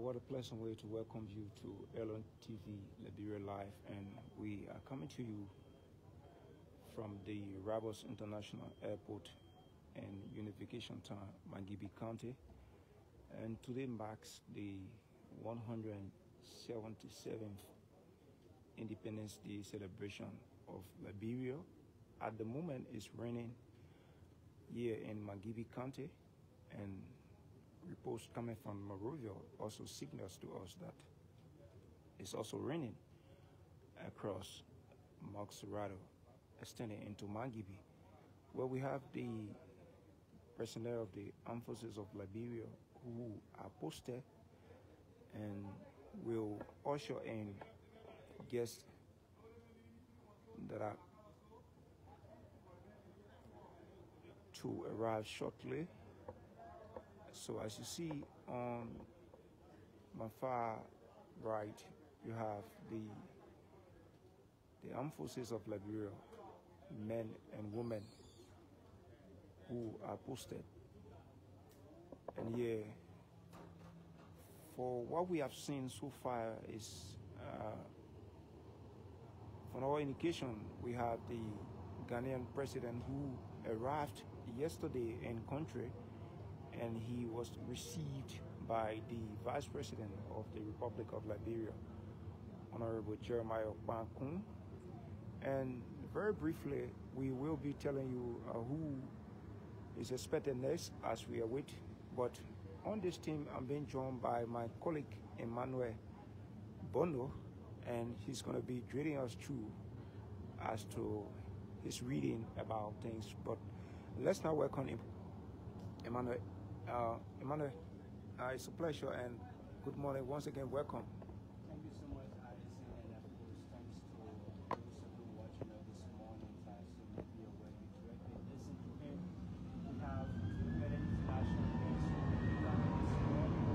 What a pleasant way to welcome you to Elon TV Liberia Live, and we are coming to you from the Rabos International Airport in Unification Town, Mangibi County, and today marks the 177th Independence Day celebration of Liberia. At the moment, it's raining here in Mangibi County, and reports coming from Monrovia also signals to us that it's also raining across Moxerado, extending into Mangibi, where we have the personnel of the Armed Forces of Liberia who are posted and will usher in guests that are to arrive shortly. So as you see on my far right, you have the Armed Forces of Liberia, men and women who are posted. And yeah, for what we have seen so far is, from our indication, we have the Ghanaian president who arrived yesterday in country, and he was received by the Vice President of the Republic of Liberia, Honorable Jeremiah Bankun. And very briefly, we will be telling you who is expected next as we await. But on this team, I'm being joined by my colleague, Emmanuel Bono, and he's going to be drilling us through as to his reading about things. But let's now welcome him. Emmanuel, it's a pleasure and good morning once again. Welcome. Thank you so much, Addison, and of course, thanks to those of you watching us this morning. As you may be aware, you directly listen to him. We have an international guest coming this morning.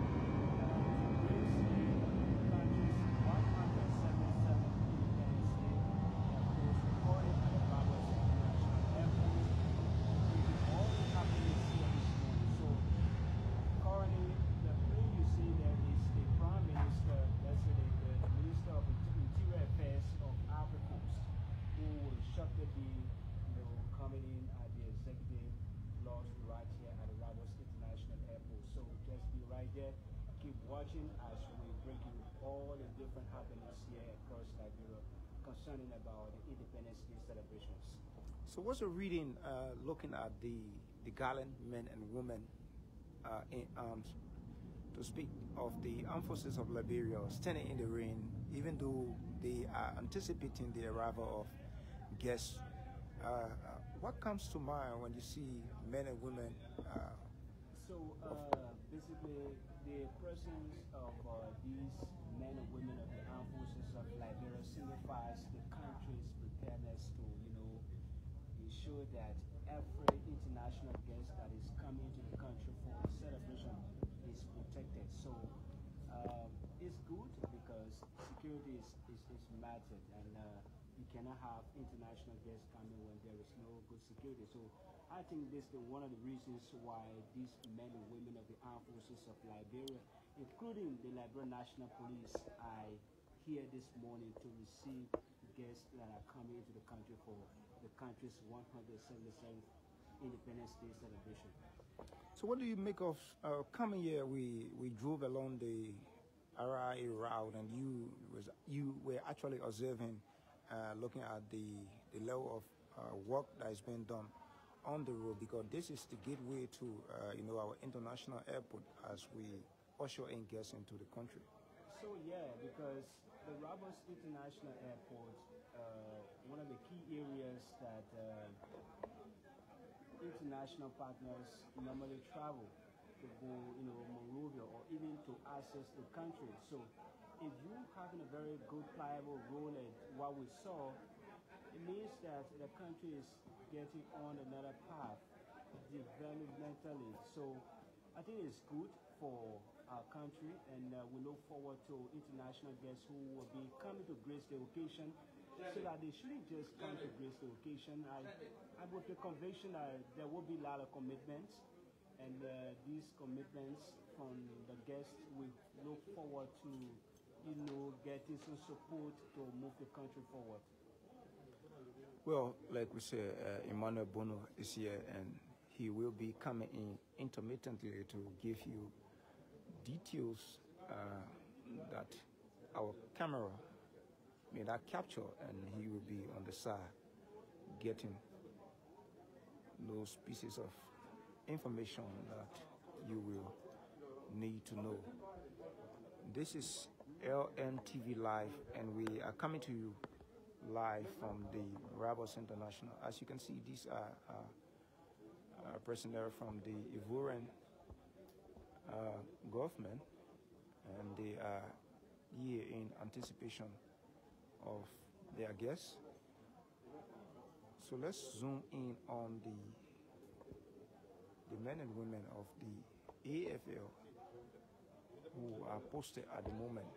This is the country's 177th Independence Day, and of course, recorded at the Rabos International Airport. All the happenings here this morning. So currently, the plane you see there is the Prime Minister, let's say the Minister of Interior Affairs of Ivory Coast, who will shortly be, coming in at the executive lodge right here at the Rabos International Airport. So just be right there. Keep watching as we bring you all the different happenings here across Liberia concerning about the Independence Day celebrations. So what's your reading looking at the gallant men and women in arms, to speak of the Armed Forces of Liberia standing in the rain, even though they are anticipating the arrival of guests? What comes to mind when you see men and women? Basically, the presence of these men and women of the Armed Forces of Liberia signifies the country's preparedness to, ensure that every international guest that is coming to the country for the celebration is protected. So it's good because security is mattered, and you cannot have international guests coming when there is no good security. So I think this is one of the reasons why these men and women of the Armed Forces of Liberia, including the Liberian National Police, are here this morning to receive guests that are coming into the country for the country's 177th Independence Day celebration. So what do you make of coming here? We drove along the RIA route, and you were actually observing, looking at the level of work that is being done on the road, because this is the gateway to our international airport as we usher in guests into the country. So yeah, because the Rabos International Airport, one of the key areas that international partners normally travel to go, Monrovia, or even to access the country. So if you're having a very good pliable road, what we saw, it means that the country is getting on another path developmentally. So I think it's good for our country, and we look forward to international guests who will be coming to grace the occasion, so that they shouldn't just come to grace the occasion. I would be conviction that there will be a lot of commitments And these commitments from the guests, we look forward to, getting some support to move the country forward. Well, like we said, Emmanuel Bono is here, and he will be coming in intermittently to give you details that our camera may not capture, and he will be on the side getting those pieces of information that you will need to know. This is LMTV Live, and we are coming to you live from the Rabos International. As you can see, these are personnel from the Ivorian government, and they are here in anticipation of their guests. So let's zoom in on the men and women of the AFL who are posted at the moment.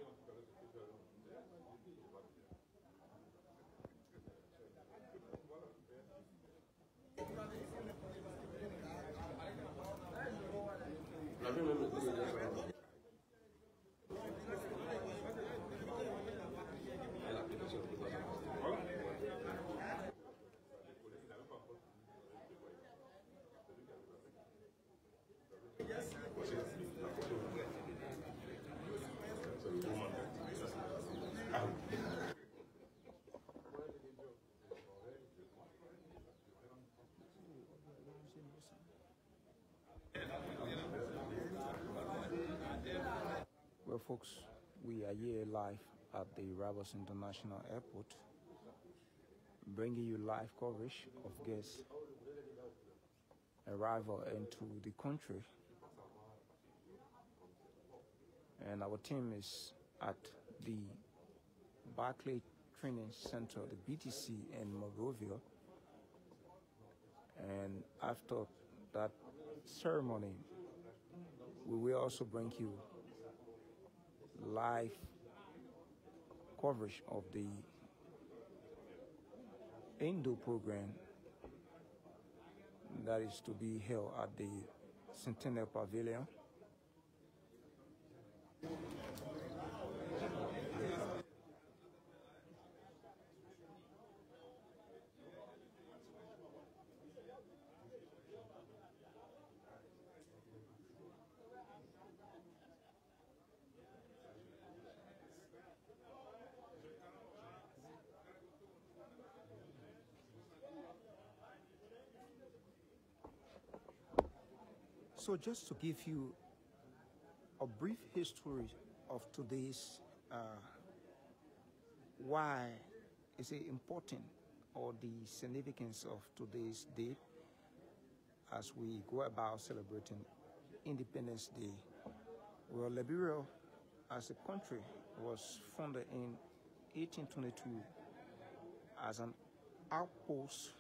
Well, folks, we are here live at the Rabos International Airport, bringing you live coverage of guests' arrival into the country. And our team is at the Barclay Training Center, the BTC in Monrovia. And after that ceremony, we will also bring you live coverage of the Indo program that is to be held at the Centennial Pavilion. So just to give you a brief history of today's, why is it important, or the significance of today's day as we go about celebrating Independence Day. Well, Liberia as a country was founded in 1822 as an outpost,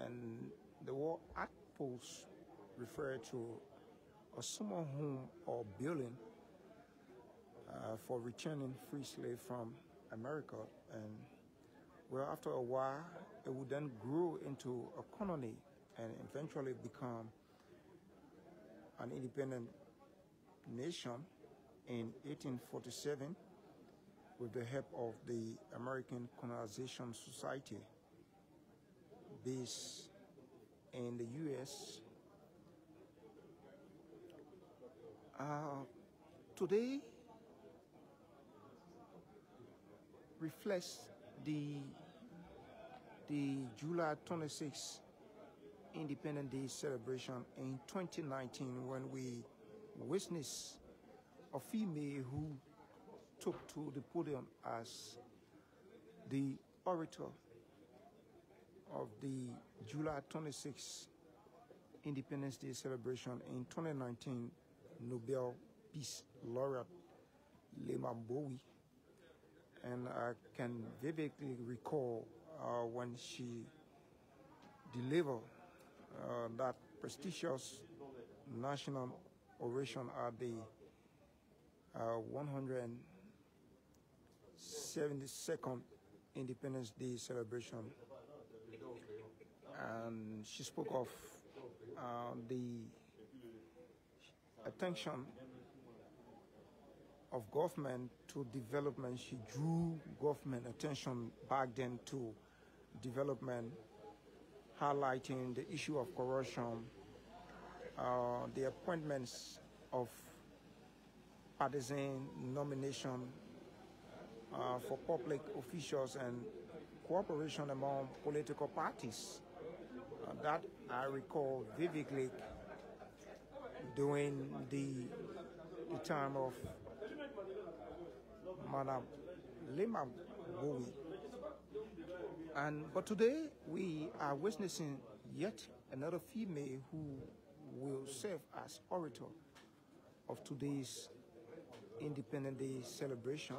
and the word outpost refer to a summer home or building for returning free slaves from America. And well, after a while, it would then grow into a colony and eventually become an independent nation in 1847 with the help of the American Colonization Society based in the U.S. Today reflects the July 26th Independence Day celebration in 2019, when we witnessed a female who took to the podium as the orator of the July 26th Independence Day celebration in 2019, Nobel Peace Laureate Lema Bowie. And I can vividly recall when she delivered that prestigious national oration at the 172nd Independence Day celebration. And she spoke of the attention of government to development. She drew government attention back then to development, highlighting the issue of corruption, the appointments of partisan nomination for public officials and cooperation among political parties. That I recall vividly during the time of Madam Lima Bowie. But today we are witnessing yet another female who will serve as orator of today's Independence Day celebration.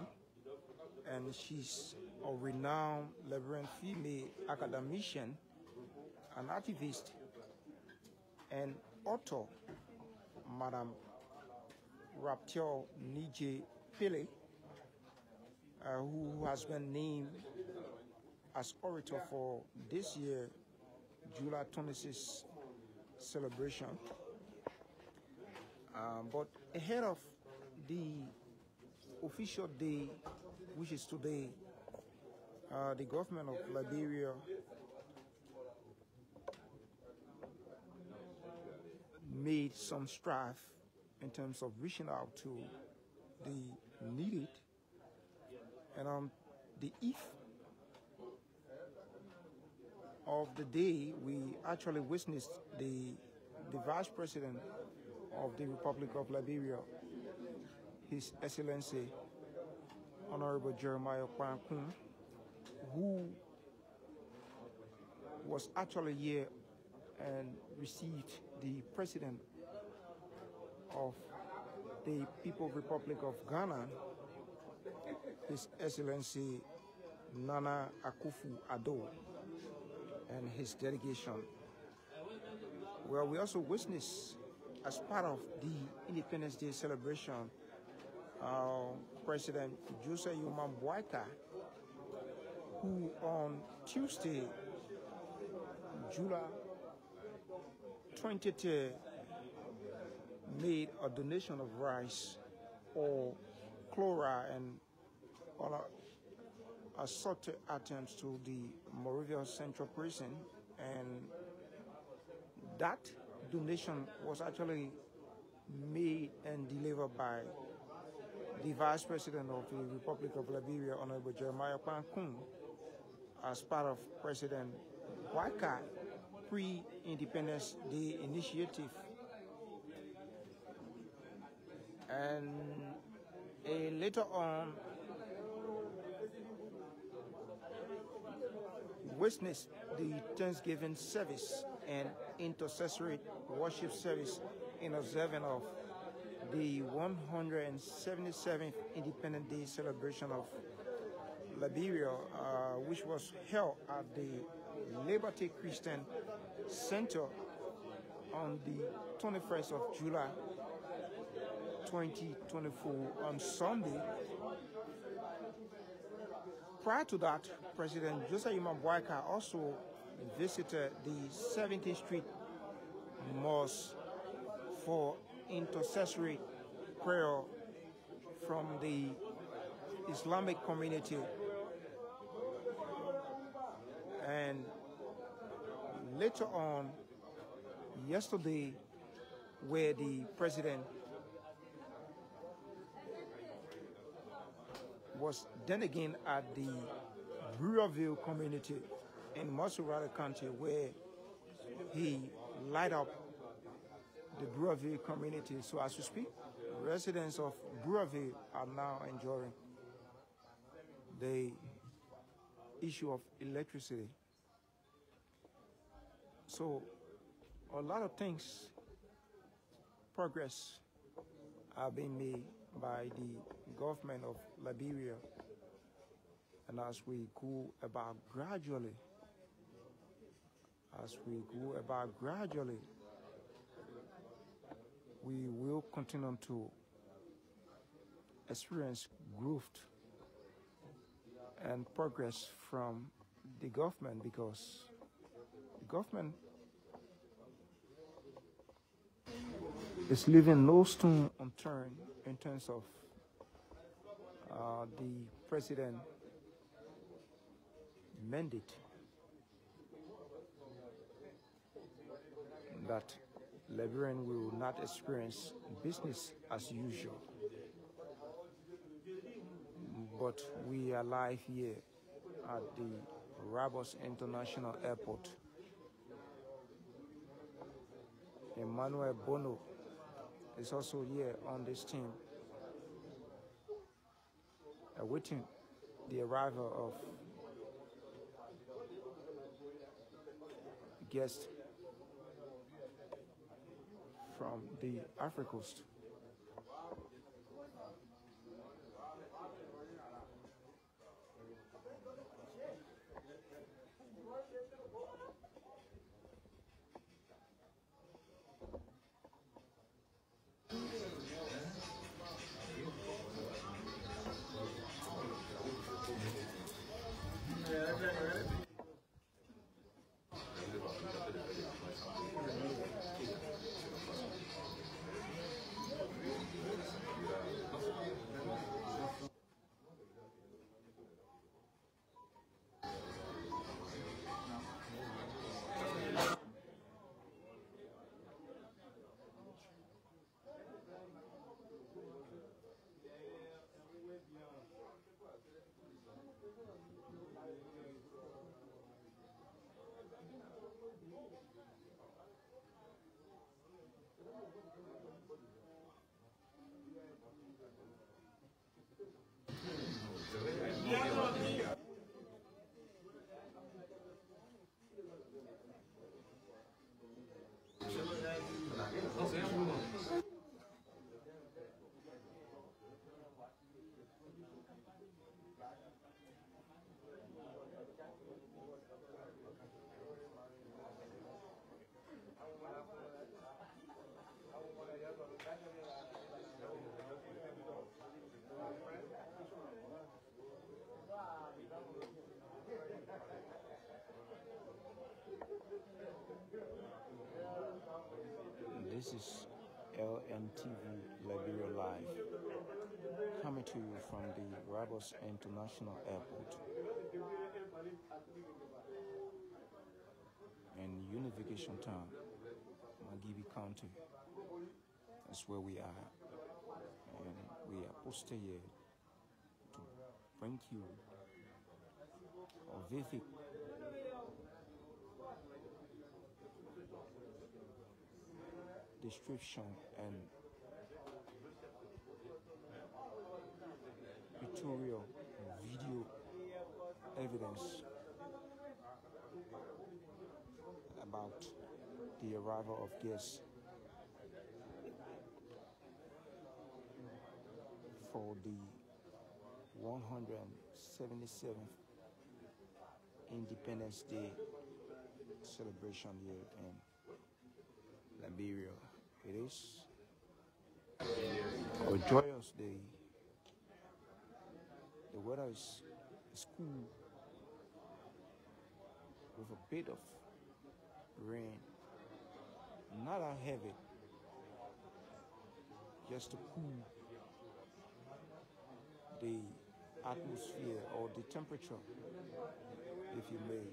And she's a renowned Liberian female academician, an activist, and author, Madam Rapture Nije Pele, who has been named as orator for this year, July 26th celebration. But ahead of the official day, which is today, the government of Liberia made some strive in terms of reaching out to the needed. And on the eve of the day, we actually witnessed the Vice President of the Republic of Liberia, His Excellency Honorable Jeremiah Kwankun, who was actually here and received the President of the People's Republic of Ghana, His Excellency Nana Akufo-Addo, and his delegation. Well, we also witnessed, as part of the Independence Day celebration, President Joseph Yuma Boakai, who on Tuesday, July 23rd, made a donation of rice or chloride and other assorted items to the Moravia Central Prison, and that donation was actually made and delivered by the Vice President of the Republic of Liberia, Honorable Jeremiah Kwankun, as part of President Boakai pre-Independence Day initiative. And later on, witnessed the Thanksgiving service and intercessory worship service in observance of the 177th Independence Day celebration of Liberia, which was held at the Liberty Christian Center on the 21st of July 2024 on Sunday. Prior to that, President Joseph Yuma Boakai also visited the 17th Street Mosque for intercessory prayer from the Islamic community. And later on, yesterday, where the president was then again at the Brewerville community in Masurata County, where he light up the Brewerville community. So as we speak, residents of Brewerville are now enjoying the issue of electricity. So a lot of things, progress are being made by the government of Liberia. And as we go about gradually, we will continue to experience growth and progress from the government, because the government is leaving no stone unturned in terms of the president mandate that Liberian will not experience business as usual. But we are live here at the Rabos International Airport. Emmanuel Bono is also here on this team, awaiting the arrival of guests from the Africa Coast. This is LMTV Liberia Live, coming to you from the Rabos International Airport in Unification Town, Magibi County. That's where we are, and we are posted here to bring you a vivid description and pictorial video evidence about the arrival of guests for the 177th Independence Day celebration here in Liberia. It is a joyous day. The weather is cool with a bit of rain, not that heavy, just to cool the atmosphere or the temperature, if you may.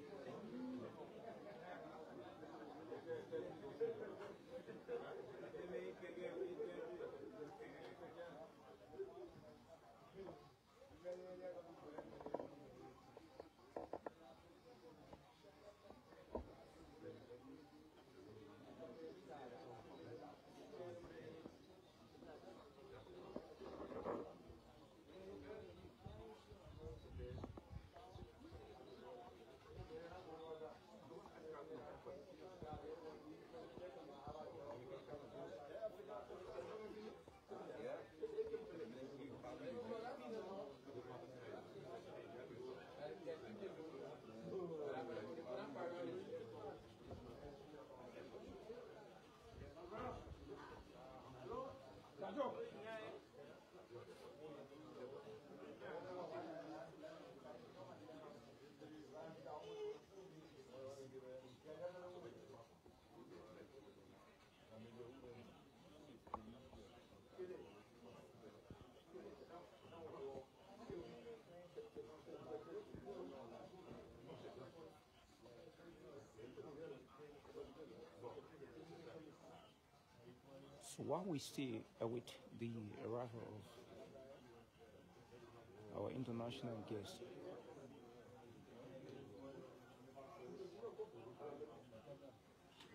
So while we stay await the arrival of our international guest,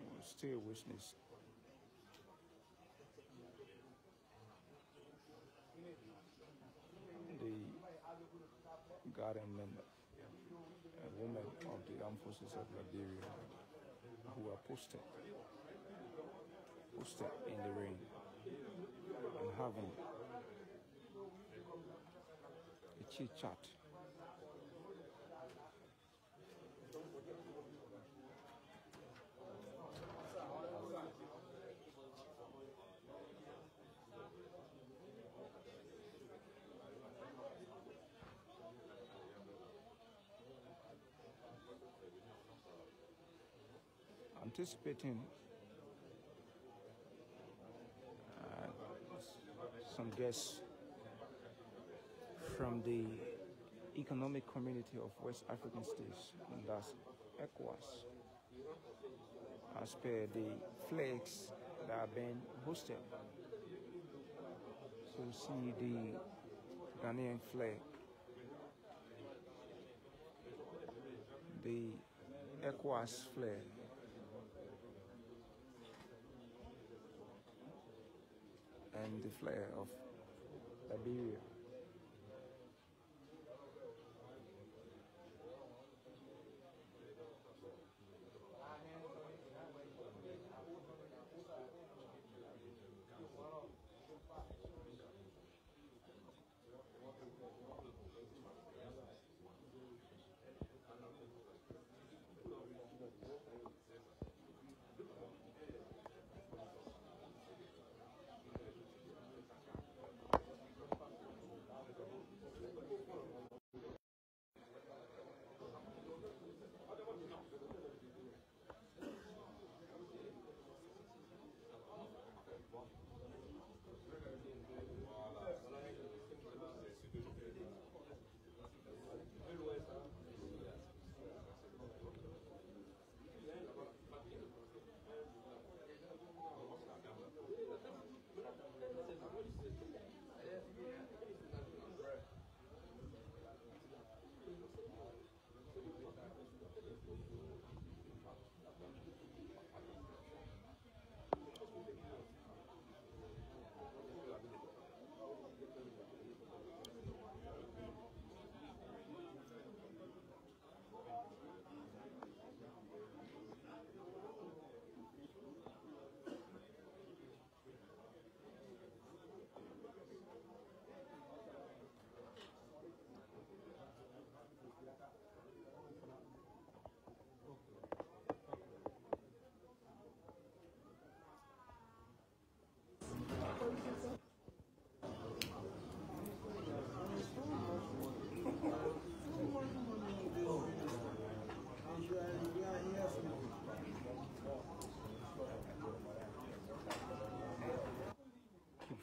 we'll stay witness the garden member, a woman of the armed forces of Liberia, who are posted in the rain and having a chit chat. Anticipating some guests from the Economic Community of West African States, and that's ECOWAS, as per the flags that are being hosted. So you see the Ghanaian flag, the ECOWAS flag, and the flag of Liberia.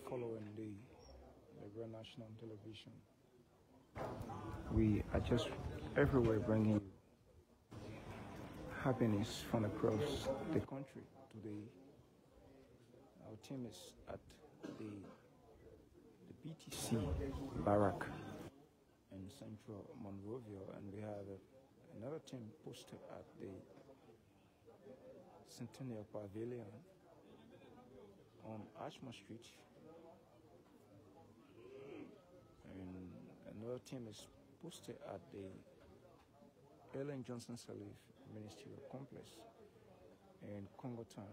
Following the Liberia National Television. We are just everywhere bringing you happiness from across the country. Today, our team is at the BTC barrack in central Monrovia, and we have another team posted at the Centennial Pavilion on Ashmore Street. And another team is posted at the Ellen Johnson Sirleaf Ministerial Complex in Congo Town.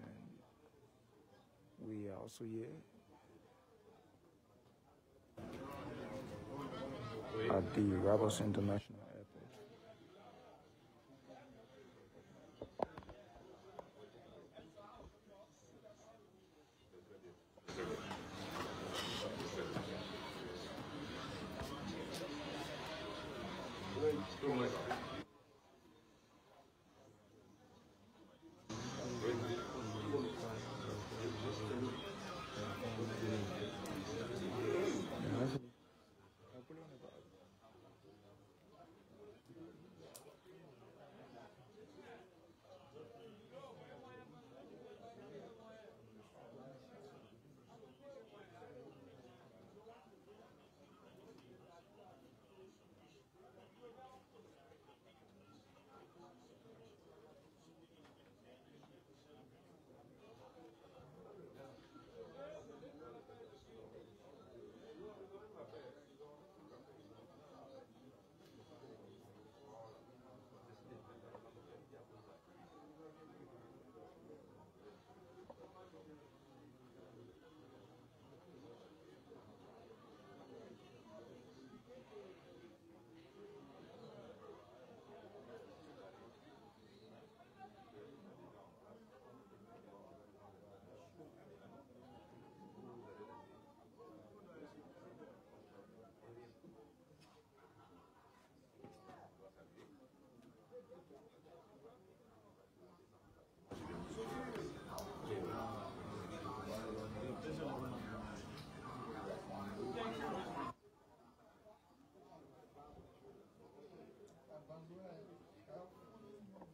And we are also here at the Rabos International Airport.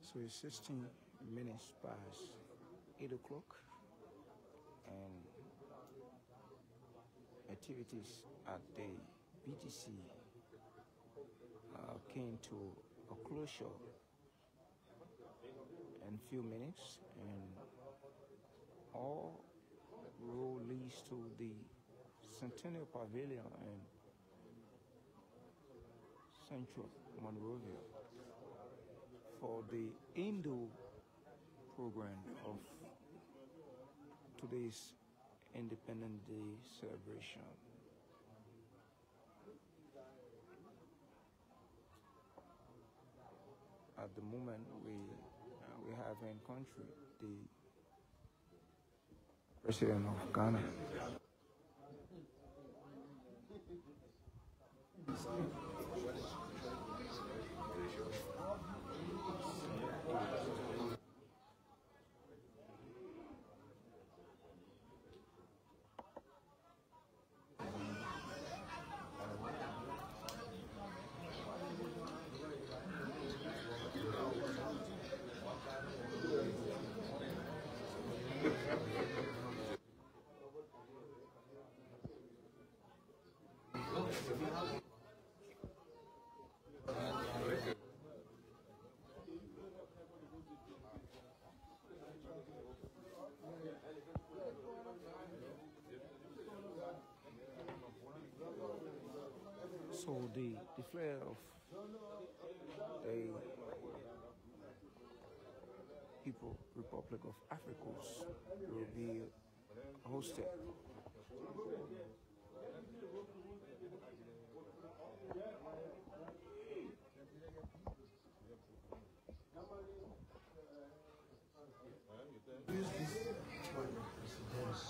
So it's 16 minutes past 8 o'clock, and activities at the BTC came to a closure in few minutes, and all road leads to the Centennial Pavilion in Central Monrovia for the Indo program of today's Independence Day celebration. At the moment, we have in country the President of Ghana. So the flag of the People Republic of Africa will be hosted.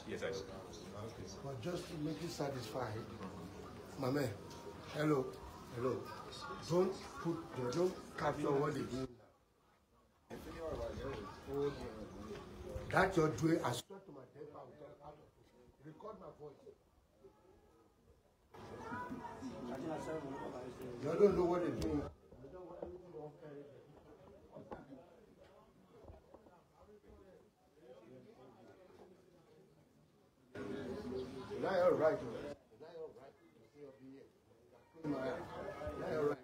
Yes, I see. But just to make you satisfied, my man, hello, don't capture what they do. That you're doing, I swear to my death, I will get out of it. Record my voice. You don't know what they're doing. Now you're right. Now you're right. Now you're right.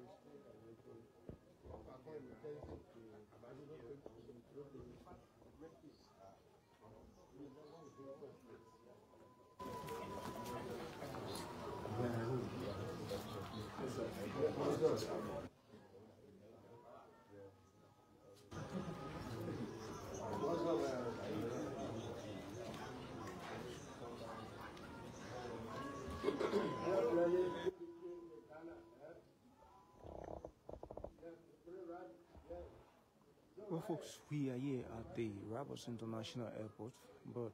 Well, folks, we are here at the Rabos International Airport, but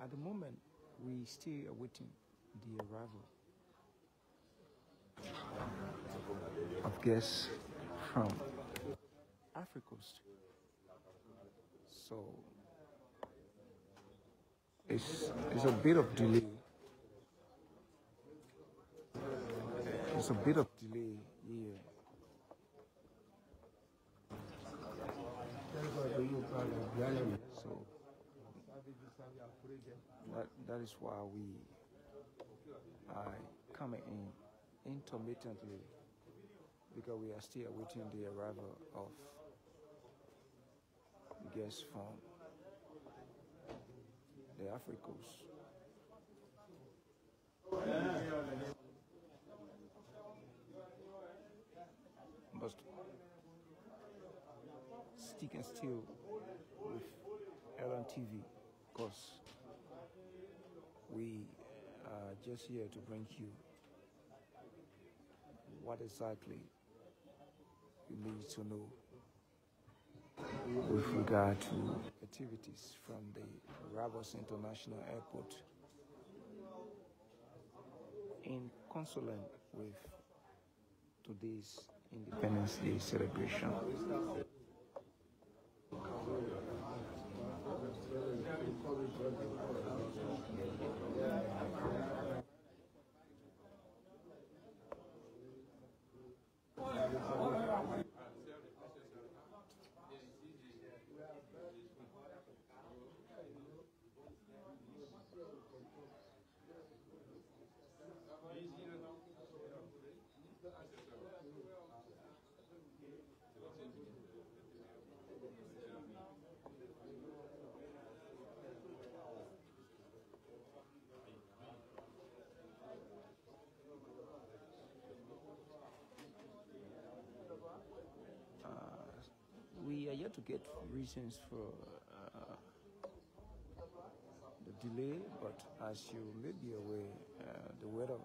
at the moment, we still awaiting the arrival of guests from Africa. So it's a bit of delay. It's a bit of delay here. So that is why we are coming in intermittently, because we are still awaiting the arrival of guests from the Africans. But stick and still with LNTV, because we are just here to bring you what exactly you need to know with regard to activities from the Rabos International Airport in consonance with today's Independence Day celebration. we are yet to get reasons for the delay, but as you may be aware, the weather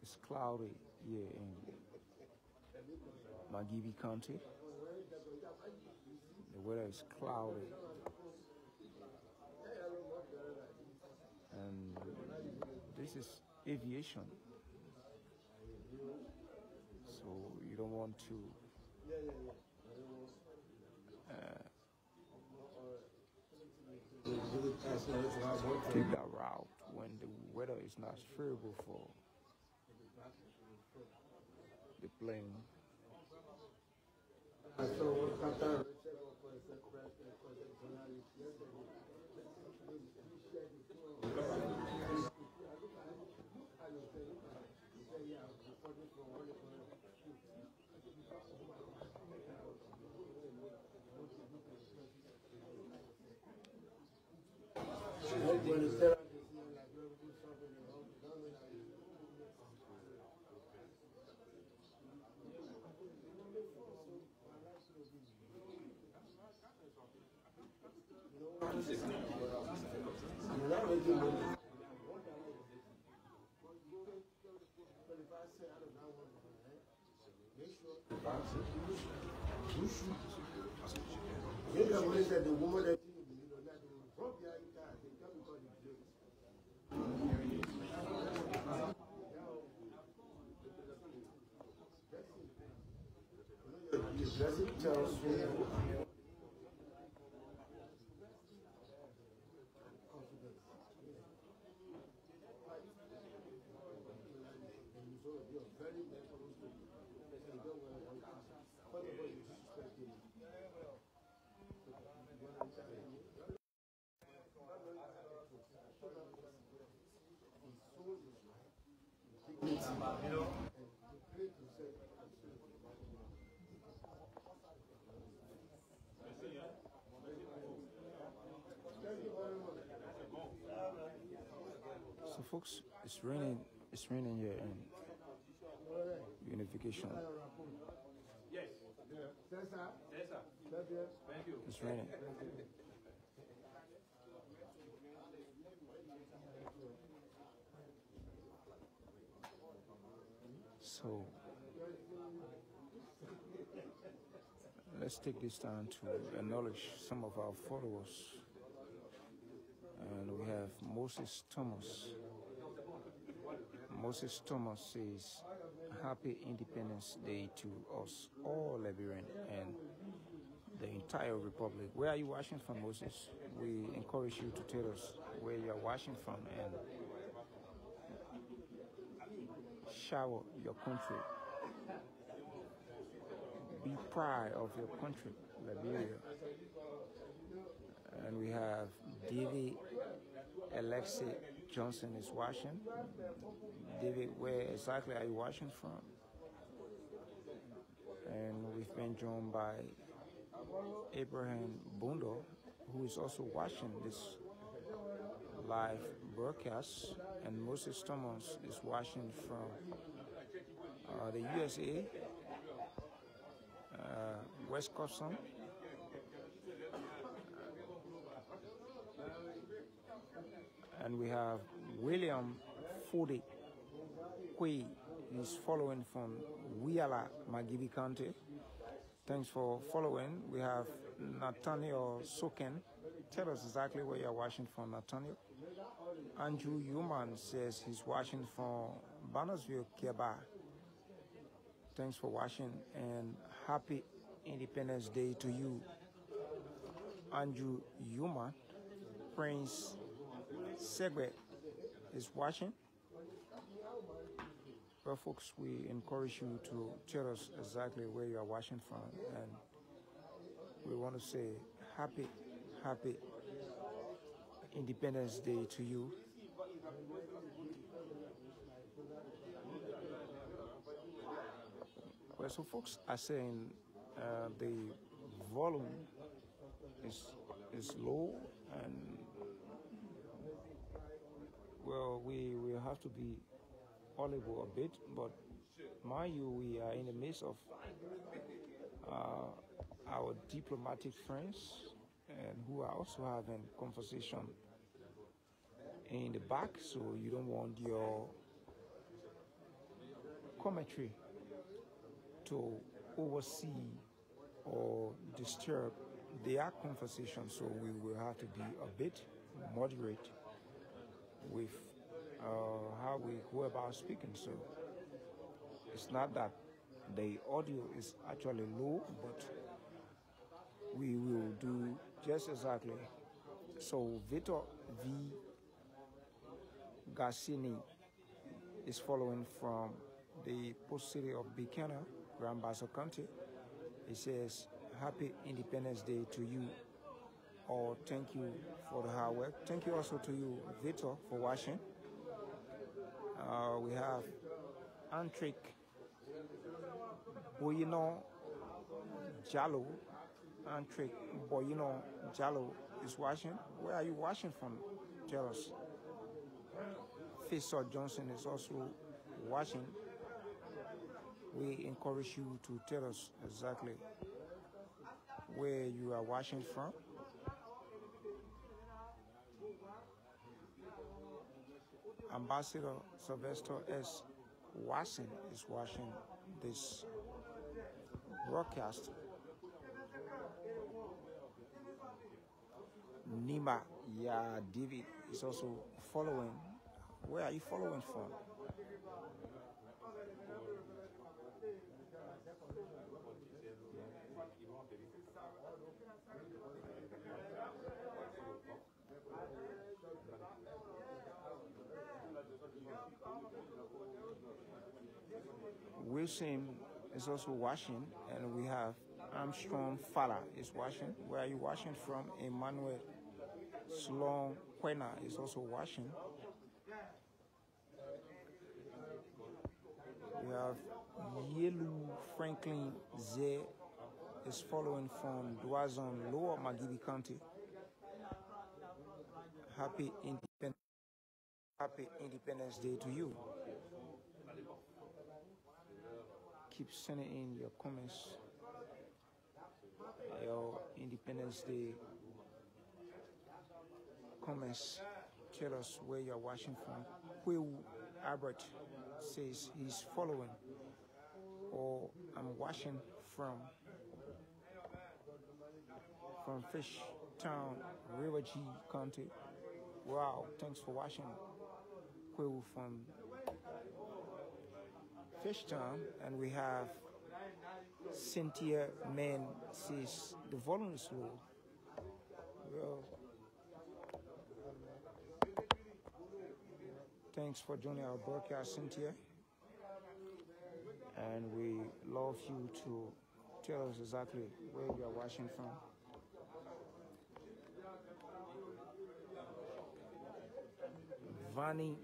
is cloudy here in Magibi County. The weather is cloudy, and this is aviation, so you don't want to take that route when the weather is not favorable for the plane. So folks, it's raining here in Unification. Yes. Yes, sir. Thank you. It's raining. So let's take this time to acknowledge some of our followers. And we have Moses Thomas. Moses Thomas says, "Happy Independence Day to us all Liberian and the entire Republic." Where are you watching from, Moses? We encourage you to tell us where you are watching from and shower your country. Be proud of your country, Liberia. And we have David Alexei Johnson is watching. David, where exactly are you watching from? And we've been joined by Abraham Bundo, who is also watching this live broadcast. And Moses Thomas is watching from the USA, West Coast. And we have William Fode Kwe is following from Wiala, Magibi County. Thanks for following. We have Nathaniel Soken. Tell us exactly where you're watching from, Nathaniel. Andrew Human says he's watching from Bannersville, Keba. Thanks for watching and happy Independence Day to you, Andrew Human. Prince Segwet is watching. Well, folks, we encourage you to tell us exactly where you are watching from, and we want to say happy Independence Day to you. Well, so folks are saying the volume is low, and well, we will have to be audible a bit, but mind you, we are in the midst of our diplomatic friends and who are also having conversation in the back, so you don't want your commentary to oversee or disturb their conversation, so we will have to be a bit moderate with how we go about speaking. So it's not that the audio is actually low, but we will do just exactly. So Victor V. Garcini is following from the post city of Buchanan, Grand Bassa County. It says, Happy Independence Day to you, or thank you for the hard work. Thank you also to you, Victor, for watching. We have Antrick Boyino Jallo. Antrick Boyino Jallo is watching. Where are you watching from? Tell us. Fisher Johnson is also watching. We encourage you to tell us exactly where you are watching from. Ambassador Sylvester S. Watson is watching this broadcast. Nima David is also following. Where are you following from? Wilson is also watching, and we have Armstrong Fala is watching. Where are you watching from? Emmanuel Sloan Quena is also watching. We have Yelu Franklin Z is following from Duazon, Lower Magidi County. Happy Independence Day to you. Keep sending in your comments, your Independence Day comments. Tell us where you're watching from. Will Albert says he's following, or I'm watching from Fish Town, River G County. Wow, thanks for watching. Will from Fish Town, and we have Cynthia Man says the volume is low. Well, thanks for joining our broadcast, Cynthia. And we love you to tell us exactly where you are watching from. Vani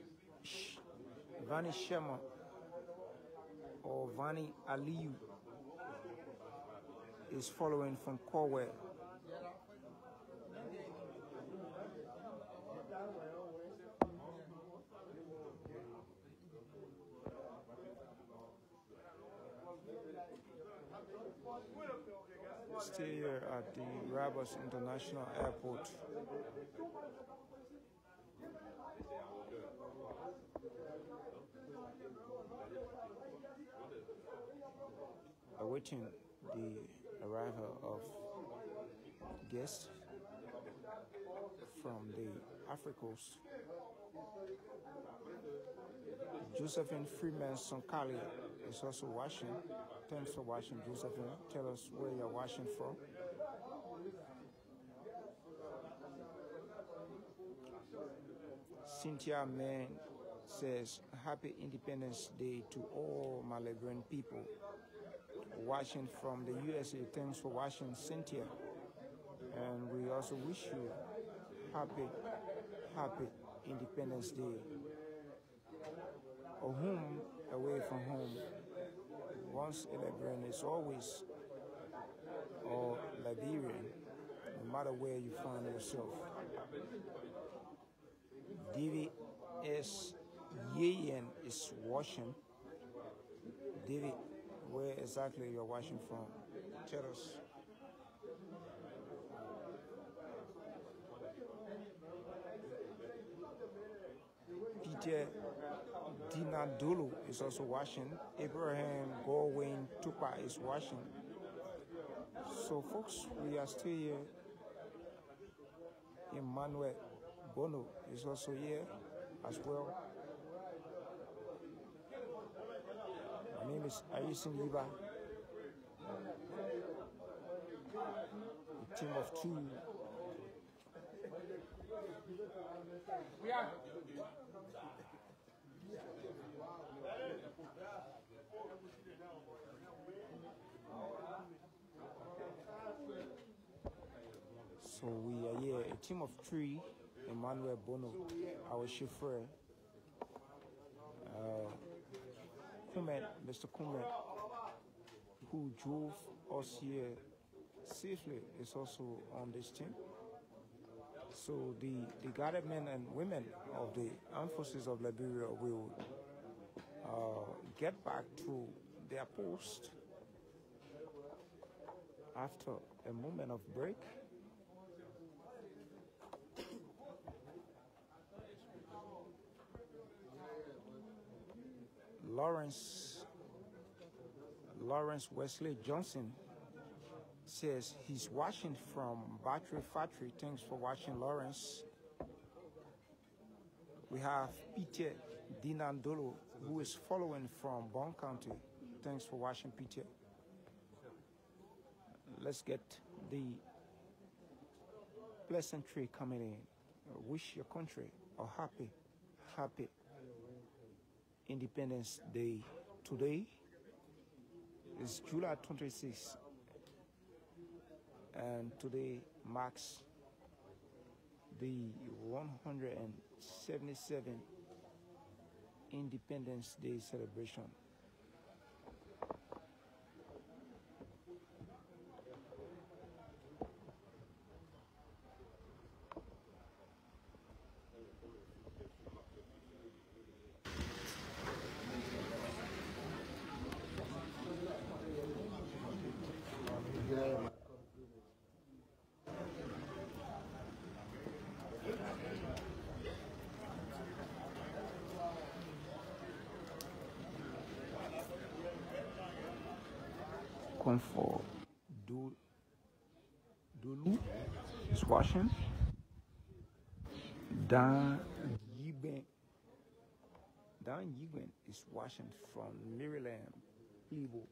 Shema or Vani Aliyu is following from Corwell. Stay here at the Rabas International Airport. Awaiting the arrival of guests from the Africos. Josephine Freeman Sonkali is also watching. Thanks for watching, Josephine. Tell us where you're watching from. Cynthia Mann says, Happy Independence Day to all my Liberian people watching from the USA. Thanks for watching, Cynthia. And we also wish you happy Independence Day. A home away from home. Once a Liberian is always a Liberian, no matter where you find yourself. DVS Yeyen is watching. David, where exactly you're watching from? Tell us. Peter Dinadolo is also watching. Abraham Gorwin Tupa is watching. So, folks, we are still here. Emmanuel Bono is also here as well. My name is Ayusin Liba. A team of two. So we are here, a team of three. Emmanuel Bono, our chauffeur. Kumet, Mr. Kumet, who drove us here safely, is also on this team. So the guarded men and women of the armed forces of Liberia will get back to their post after a moment of break. Lawrence Wesley Johnson says he's watching from Battery Factory. Thanks for watching, Lawrence. We have Peter Dinandolo, who is following from Bon County. Thanks for watching, Peter. Let's get the pleasantry coming in. Wish your country a happy Independence Day. Today is July 26th, and today marks the 177th Independence Day celebration. For Dulu is watching. Dan Yigben is watching from Maryland. Evil.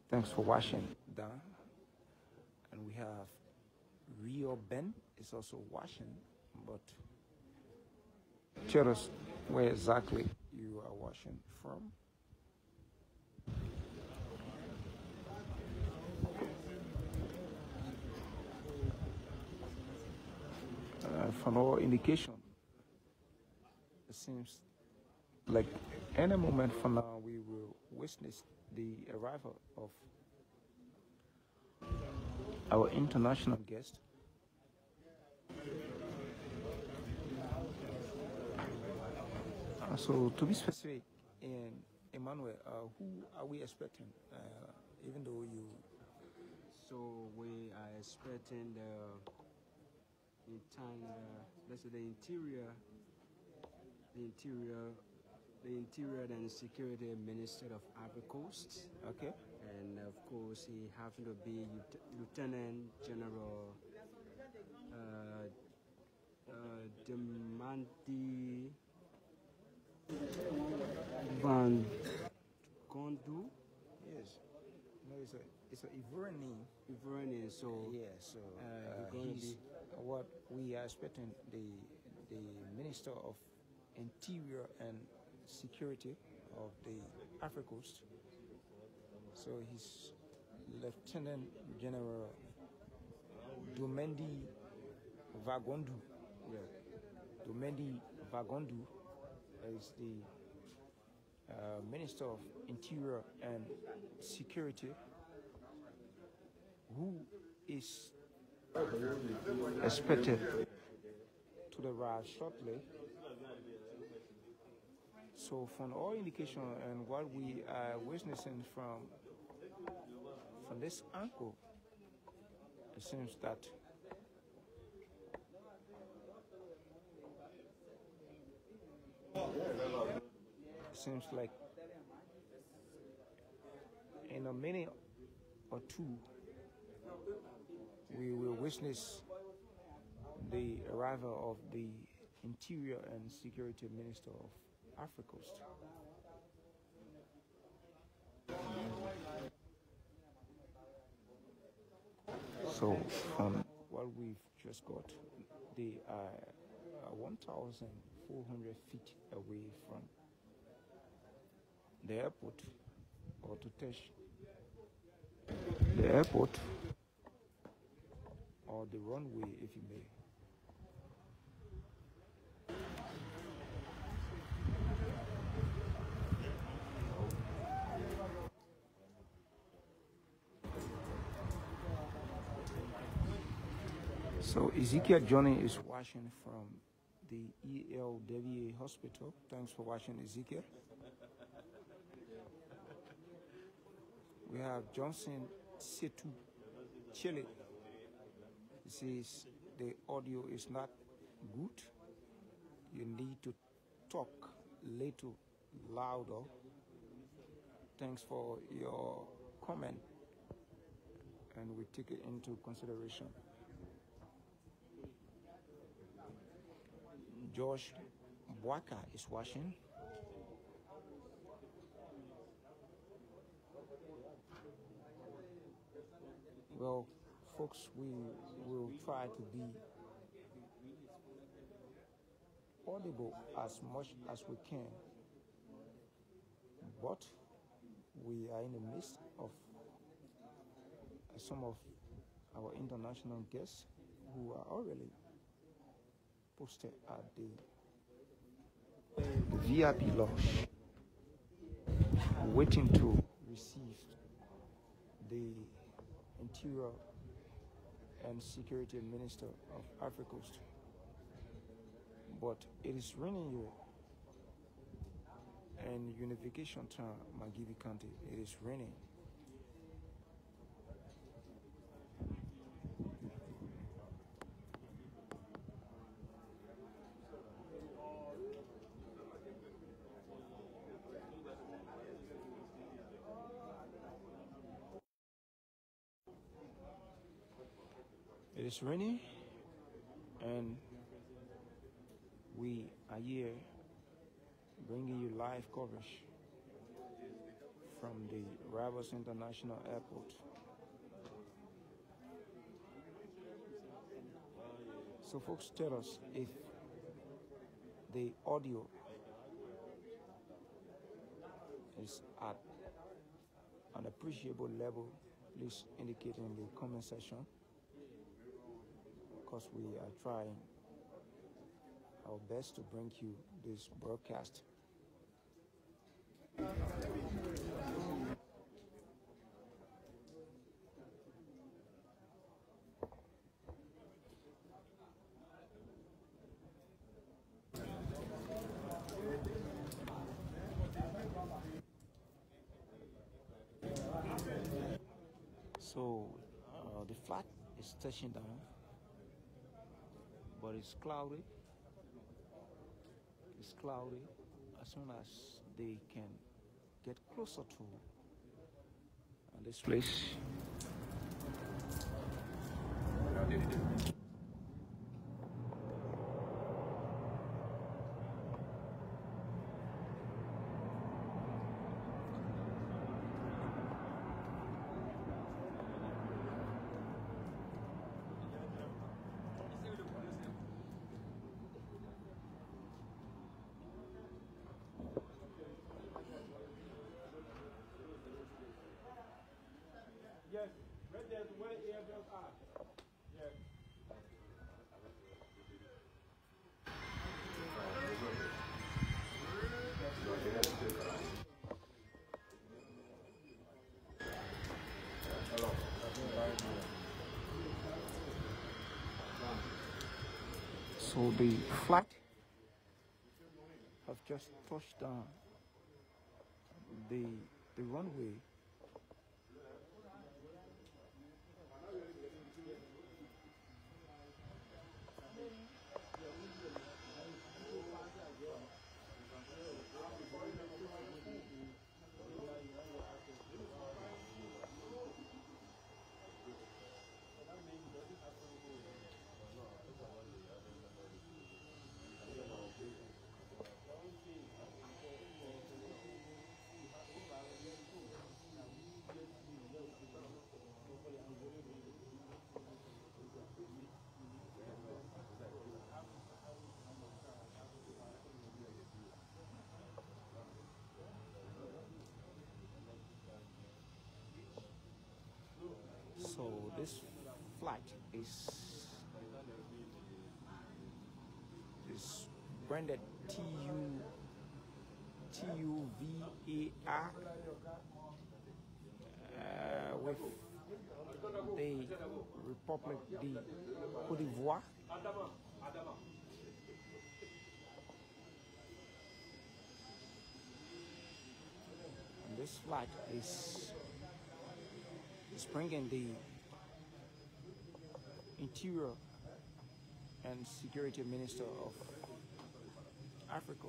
Thanks for watching, Dan. And we have Rio Ben is also watching, but tell us where exactly you are watching from. From all indication, it seems like any moment from now we will witness the arrival of our international guest. So to be specific, in Emmanuel, who are we expecting? Even though you, So we are expecting let's say the interior and security minister of Ivory Coast. okay, And of course he happened to be Lieutenant General Demandi Van Gondu. yes, no, it's a Ivorian name. Ivorian, so Yeah, so he's he's what we are expecting the Minister of Interior and Security of the Ivory Coast. So he's Lieutenant General Domendi Vagondu. Yeah, Domendi Vagondu is the Minister of Interior and Security, who is expected to arrive shortly. So from all indication and what we are witnessing from this angle, it seems that like in a minute or two we will witness the arrival of the Interior and Security Minister of Africa Coast. So from what we've just got, they are 1,400 feet away from the airport, or to touch the airport or the runway, if you may. So Ezekiel Johnny is watching from the ELWA hospital. Thanks for watching, Ezekiel. We have Johnson Setu Chile. He says the audio is not good. You need to talk a little louder. Thanks for your comment, and we take it into consideration. Josh Bwaka is watching. Well, folks, we will try to be audible as much as we can, but we are in the midst of some of our international guests who are already posted at the VIP lounge, waiting to receive the Interior and Security Minister of Africa Coast. But it is raining here in Unification Town, Magibi County. It is raining. It is raining, and we are here bringing you live coverage from the Rivers International Airport. So folks, tell us if the audio is at an appreciable level. Please indicate in the comment section, because we are trying our best to bring you this broadcast. So the flag is touching down, but it's cloudy. It's cloudy. As soon as they can get closer to this place, yes, right there's where the airbells are. Yes. so the flight have just touched down the runway. So this flight is branded TUVAR with the Republic de Côte d'Ivoire. And this flight is bringing the Interior and Security Minister of Africa.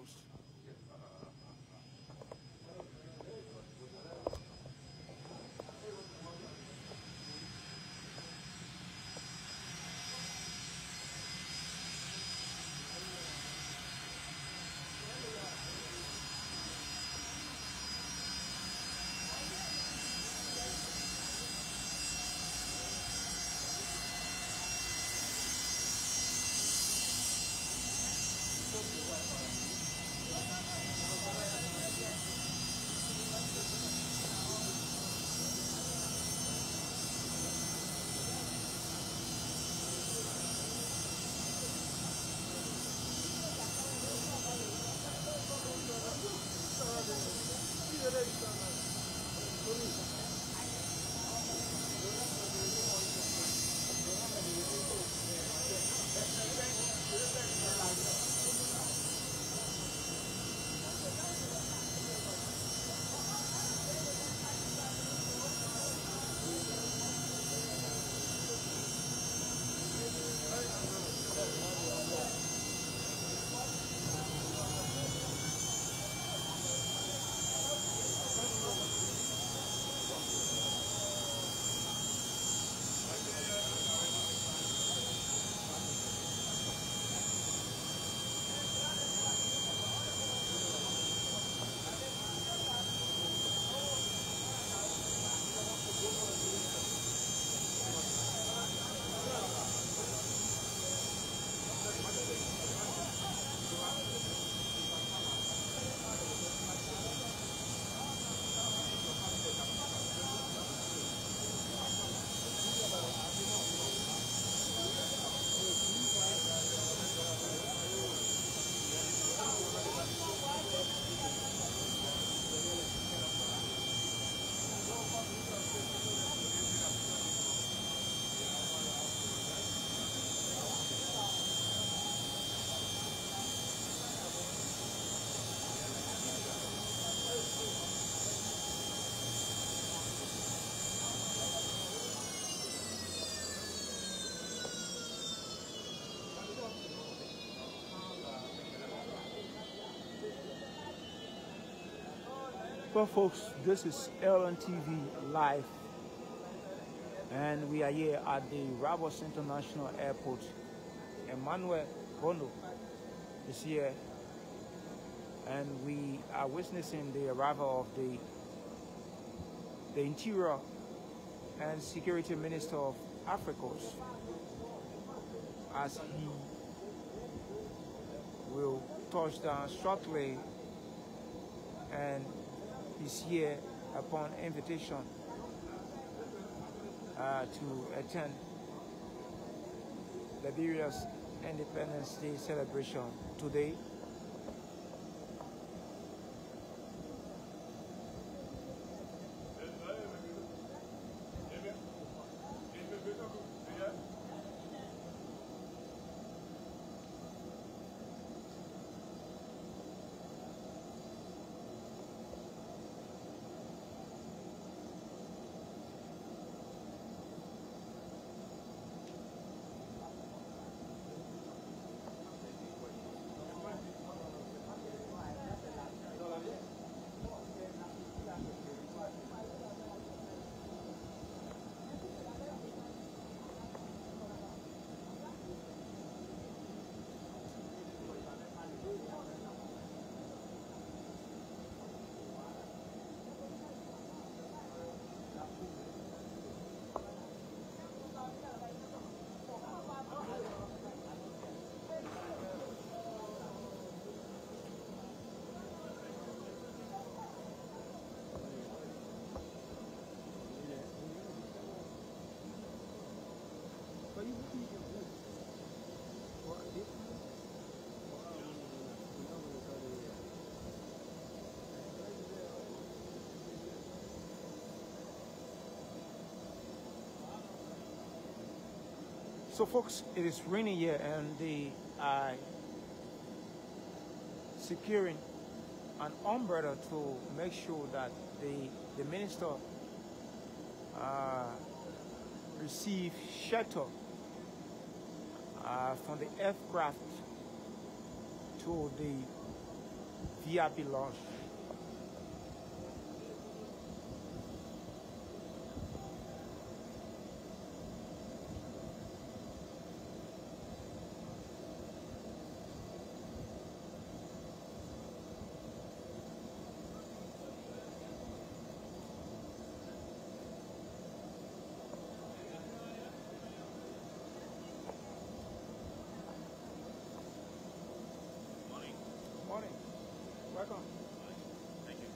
Well, folks, this is LNTV Live, and we are here at the Rabos International Airport. Emmanuel Bono is here, and we are witnessing the arrival of the Interior and Security Minister of Africa, as he will touch down shortly, and he's here upon invitation to attend Liberia's Independence Day celebration today. So folks, it is raining here and they are securing an umbrella to make sure that the minister receive shelter from the aircraft to the VIP lounge. Morning. Welcome. Thank you.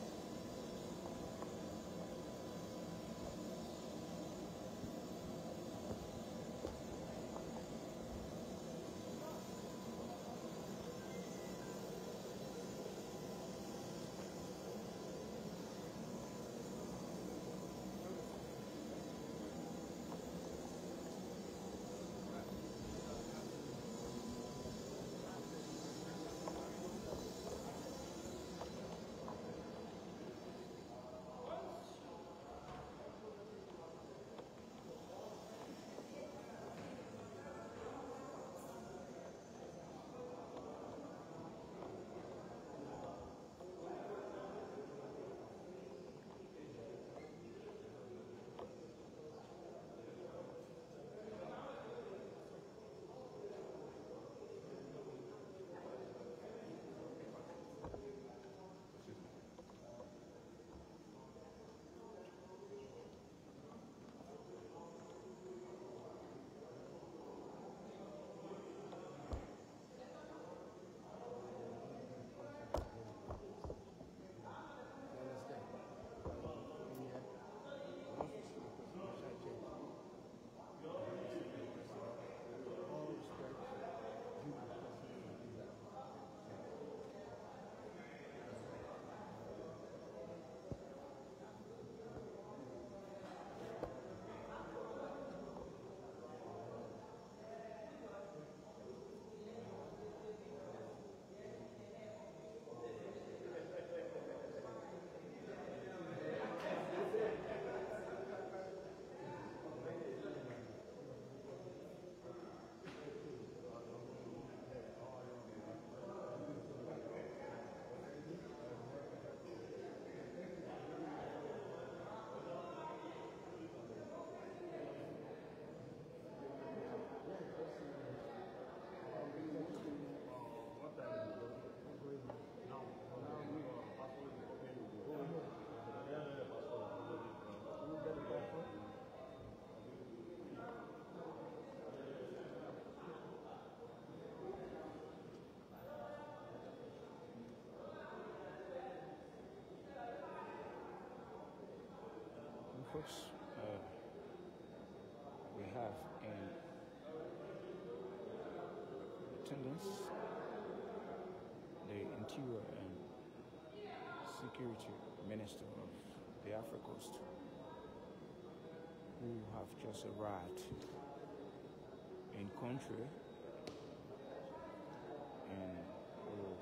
Folks, we have in attendance the Interior and Security Minister of the Africa Coast, who have just arrived in country and will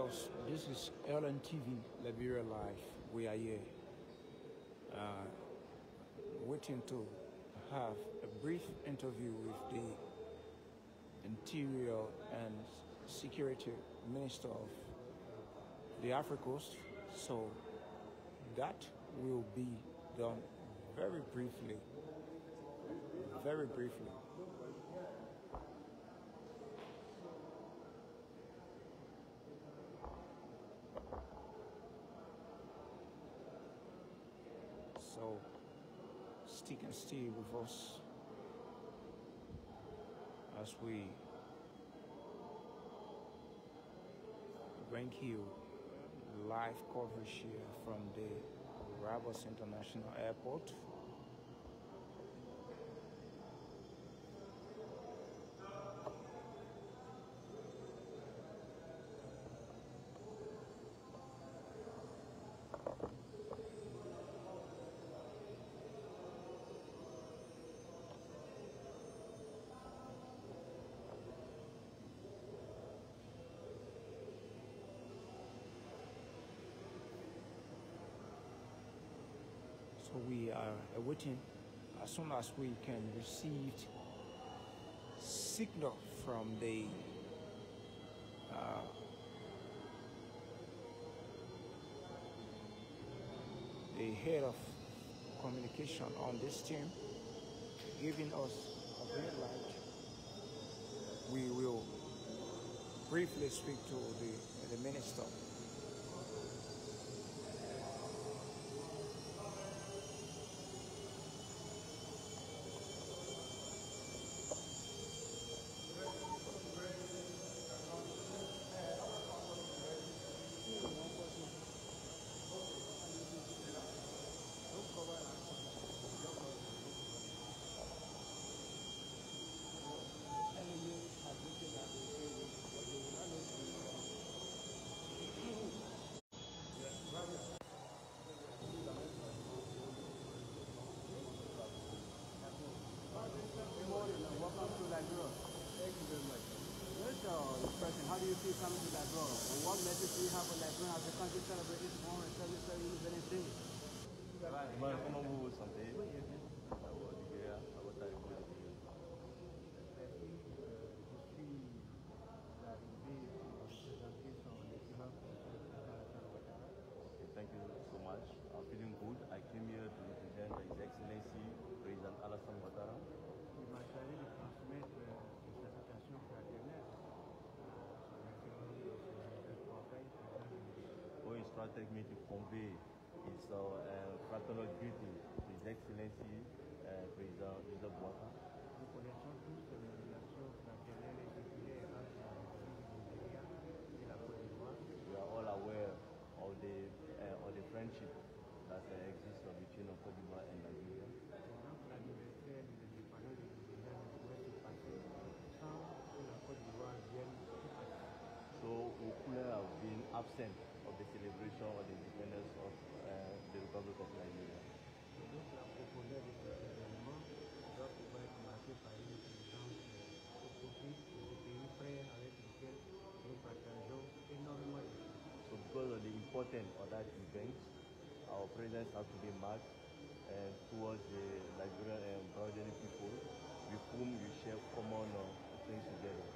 viewers, this is LNTV Liberia Live. We are here waiting to have a brief interview with the Interior and Security Minister of the Africa Coast. So that will be done very briefly. Very briefly. So stick and stay with us as we bring you live coverage here from the Rabos International Airport. So we are awaiting as soon as we can receive signal from the head of communication on this team, giving us a green light. We will briefly speak to the minister. How do you feel coming to Liberia? And what message do you have for Liberia as the country celebrates its 177 Independence Day? Comment vous vous sentez au Liberia, à votre arrivée au Liberia? Thank you so much. I'm feeling good. I came here to represent His Excellency President Alassane Ouattara. Who instructed me to convey his fraternal greeting to His Excellency President Joseph Boakai. We are all aware of the friendship that exists between Côte d'Ivoire and Nigeria. So we could have been absent of the celebration of the independence of the Republic of Nigeria. So because of the importance of that event, our presence has to be marked towards the Liberian and Burundian people with whom we share common things together.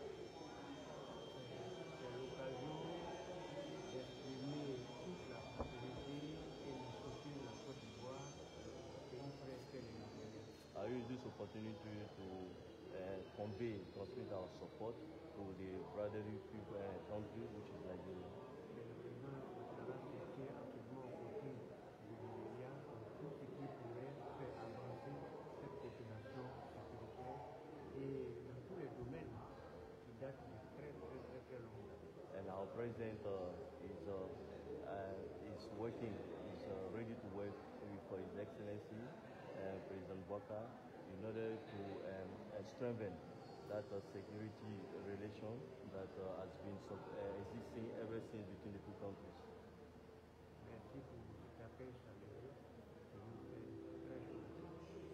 I use this opportunity to transmit our support to the brotherly people and country, which is Nigeria. And our president is working, is ready to work for His Excellency President Boakai in order to strengthen that security relation that has been existing ever since between the two countries.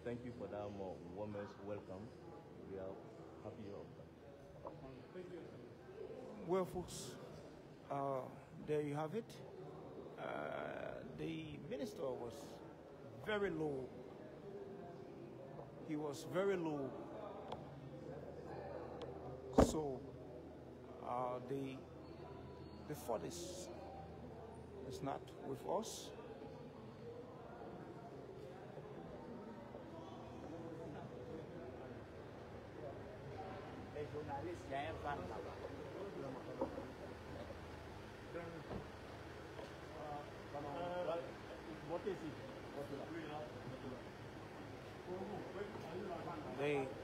Thank you for that warmest welcome. We are happy of that. Well, folks, there you have it. The minister was very low. He was very low. So the fault is not with us.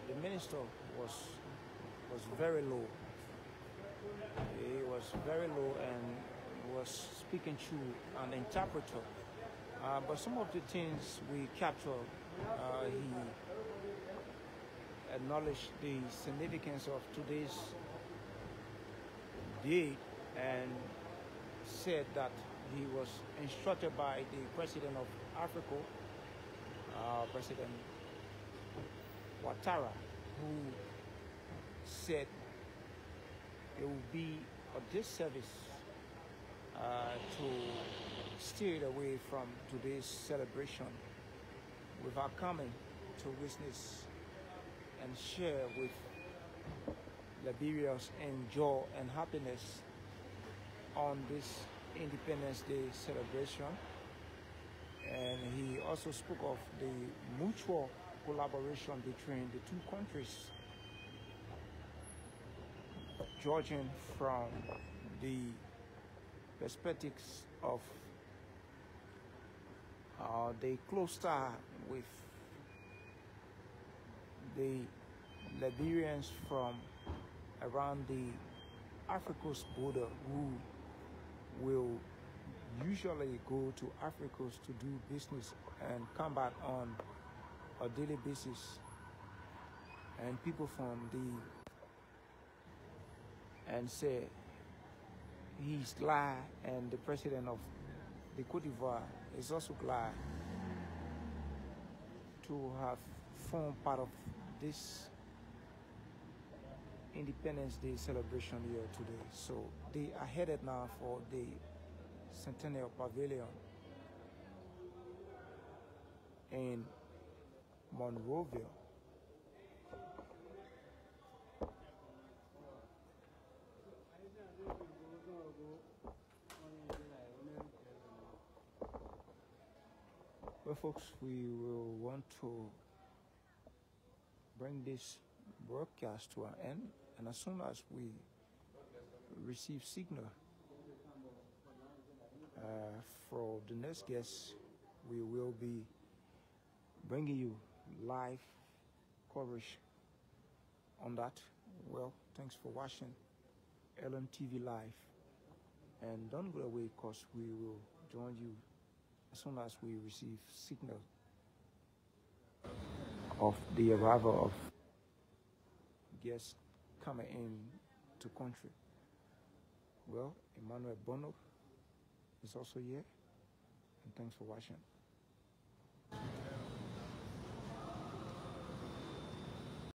The minister was very low. He was very low and was speaking to an interpreter. But some of the things we captured, he acknowledged the significance of today's date and said that he was instructed by the president of Africa, President Ouattara, who said it would be a disservice to steer away from today's celebration without coming to witness and share with Liberians joy and happiness on this Independence Day celebration. And he also spoke of the mutual collaboration between the two countries, judging from the perspectives of the close tie with the Liberians from around the Africa's border who will usually go to Africa's to do business and come back on a daily basis, and people from and say he's glad, and the president of the Côte d'Ivoire is also glad to have formed part of this Independence Day celebration here today. So they are headed now for the Centennial Pavilion in Monrovia. Well, folks, we will want to bring this broadcast to an end, and as soon as we receive signal for the next guest, we will be bringing you live coverage on that. Well, thanks for watching LMTV Live, and don't go away, because we will join you as soon as we receive signal of the arrival of guests coming in to country. Well, Emmanuel Bono is also here, and thanks for watching.